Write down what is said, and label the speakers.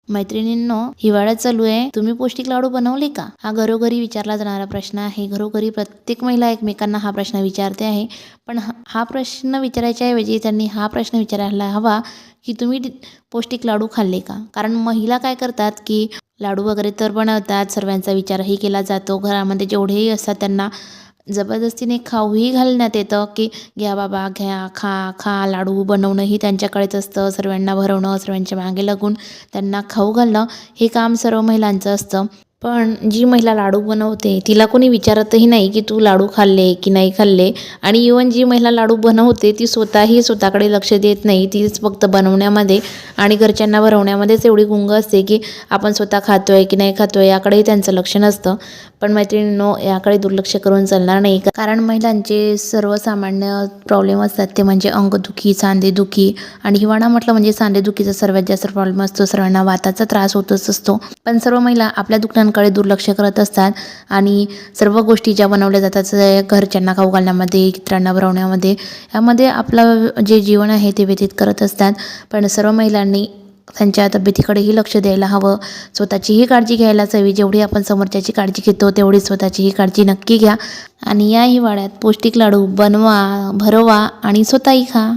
Speaker 1: मैत्रिणींनो, हिवाळ्यात चालू आहे, तुम्ही पौष्टिक लाडू बनवले का? हा घरोघरी विचारला जाणारा प्रश्न आहे. घरोघरी प्रत्येक महिला एकमेकांना हा प्रश्न विचारते आहे. पण हा प्रश्न विचारायच्या ऐवजी त्यांनी हा प्रश्न विचारायला हवा की तुम्ही पौष्टिक लाडू खाल्ले का? कारण महिला काय करतात की लाडू वगैरे तर बनवतात, सर्वांचा विचारही केला जातो. घरामध्ये जेवढेही असतात त्यांना जबरदस्तीने खाऊही घालण्यात येतं की घ्या बाबा घ्या, खा खा. लाडू बनवणंही त्यांच्याकडेच असतं. सर्वांना भरवणं, सर्वांच्या मागे लागून त्यांना खाऊ घालणं हे काम सर्व महिलांचं असतं. पण जी महिला लाडू बनवते तिला कोणी विचारतही नाही की तू लाडू खाल्ले की नाही खाल्ले. आणि इवन जी महिला लाडू बनवते ती स्वतःही स्वतःकडे लक्ष देत नाही. तीच फक्त बनवण्यामध्ये आणि घरच्यांना भरवण्यामध्येच एवढी गुंग असते की आपण स्वतः खातोय की नाही खातोय याकडेही त्यांचं लक्ष नसतं. पण मैत्रिणींनो, याकडे दुर्लक्ष करून चालणार नाही. कारण महिलांचे सर्वसामान्य प्रॉब्लेम असतात ते म्हणजे अंगदुखी, सांधेदुखी आणि हिवाळा म्हटलं म्हणजे सांधेदुखीचा सर्वात जास्त प्रॉब्लेम असतो. सर्वांना वाताचा त्रास होतच असतो. पण सर्व महिला आपल्या दुखण्याकडे दुर्लक्ष करत असतात आणि सर्व गोष्टी ज्या बनवल्या जातात घरच्यांना खाऊ घालण्यामध्ये, इतरांना भरवण्यामध्ये, यामध्ये आपलं जे जीवन आहे ते व्यतीत करत असतात. पण सर्व महिलांनी त्यांच्या तब्येतीकडेही लक्ष द्यायला हवं. स्वतःचीही काळजी घ्यायलाच हवी. जेवढी आपण समोरच्याची काळजी घेतो तेवढी स्वतःचीही काळजी नक्की घ्या. आणि या हिवाळ्यात पौष्टिक लाडू बनवा, भरवा आणि स्वतःही खा.